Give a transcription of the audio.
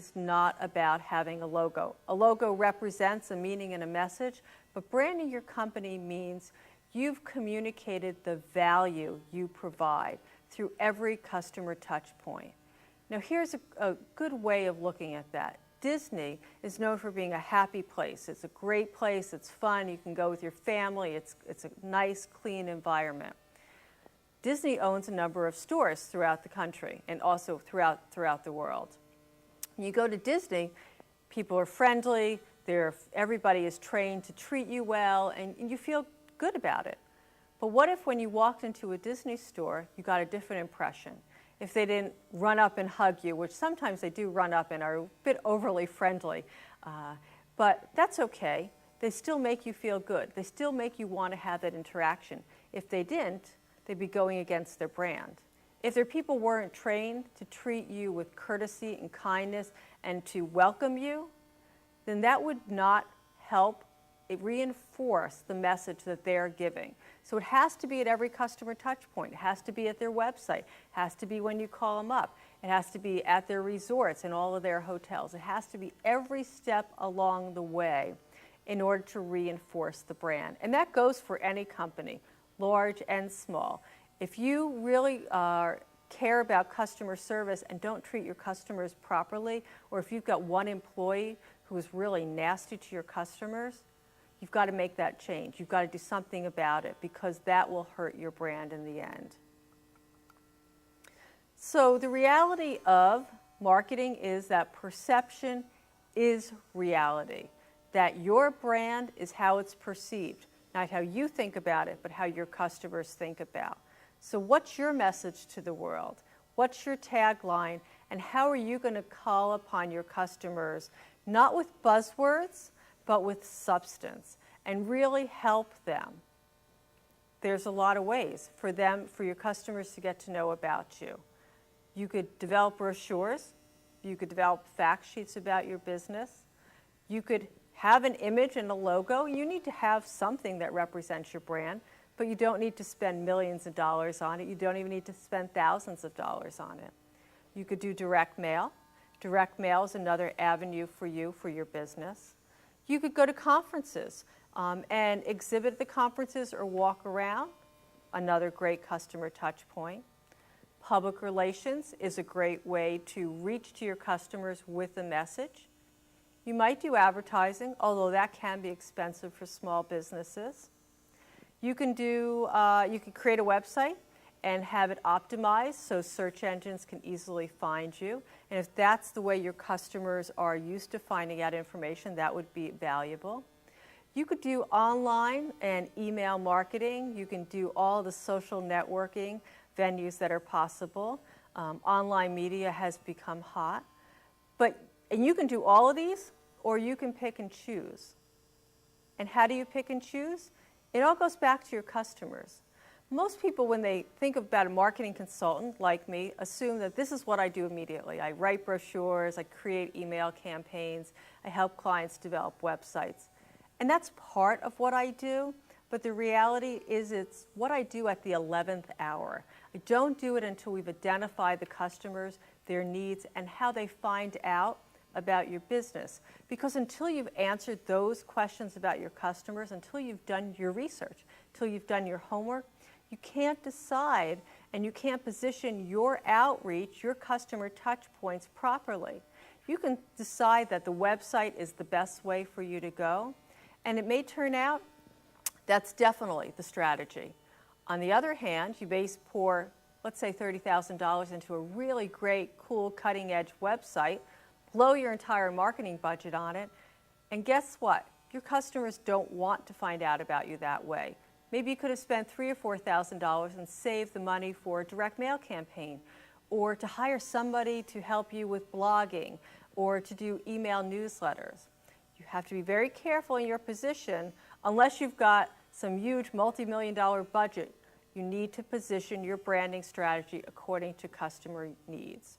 is not about having a logo. A logo represents a meaning and a message, but branding your company means you've communicated the value you provide through every customer touch point. Now here's a good way of looking at that. Disney is known for being a happy place. It's a great place, it's fun, you can go with your family, it's a nice, clean environment. Disney owns a number of stores throughout the country and also throughout the world. When you go to Disney, people are friendly, everybody is trained to treat you well, and you feel good about it. But what if when you walked into a Disney store, you got a different impression? If they didn't run up and hug you, which sometimes they do run up and are a bit overly friendly, but that's okay. They still make you feel good. They still make you want to have that interaction. If they didn't, they'd be going against their brand. If their people weren't trained to treat you with courtesy and kindness and to welcome you, then that would not help reinforce the message that they're giving. So it has to be at every customer touch point. It has to be at their website. It has to be when you call them up. It has to be at their resorts and all of their hotels. It has to be every step along the way in order to reinforce the brand. And that goes for any company, large and small. If you really care about customer service and don't treat your customers properly, or if you've got one employee who is really nasty to your customers, you've got to make that change. You've got to do something about it because that will hurt your brand in the end. So the reality of marketing is that perception is reality, that your brand is how it's perceived, not how you think about it, but how your customers think about. So what's your message to the world? What's your tagline? And how are you going to call upon your customers, not with buzzwords, but with substance, and really help them? There's a lot of ways for your customers to get to know about you. You could develop brochures. You could develop fact sheets about your business. You could have an image and a logo. You need to have something that represents your brand, but you don't need to spend millions of dollars on it. You don't even need to spend thousands of dollars on it. You could do direct mail. Direct mail is another avenue for you, for your business. You could go to conferences and exhibit at the conferences or walk around, another great customer touch point. Public relations is a great way to reach to your customers with a message. You might do advertising, although that can be expensive for small businesses. You can create a website and have it optimized so search engines can easily find you. And if that's the way your customers are used to finding out information, that would be valuable. You could do online and email marketing. You can do all the social networking venues that are possible. Online media has become hot. And you can do all of these, or you can pick and choose. And how do you pick and choose? It all goes back to your customers. Most people, when they think about a marketing consultant like me, assume that this is what I do immediately. I write brochures, I create email campaigns, I help clients develop websites. And that's part of what I do, but the reality is it's what I do at the 11th hour. I don't do it until we've identified the customers, their needs, and how they find out about your business. Because until you've answered those questions about your customers, until you've done your research, until you've done your homework, you can't decide and you can't position your outreach, your customer touch points properly. You can decide that the website is the best way for you to go, and it may turn out that's definitely the strategy. On the other hand, you may pour, let's say $30,000 into a really great, cool, cutting-edge website, blow your entire marketing budget on it, and guess what? Your customers don't want to find out about you that way. Maybe you could have spent $3,000 or $4,000 and saved the money for a direct mail campaign, or to hire somebody to help you with blogging, or to do email newsletters. You have to be very careful in your position. Unless you've got some huge multi-million-dollar budget, you need to position your branding strategy according to customer needs.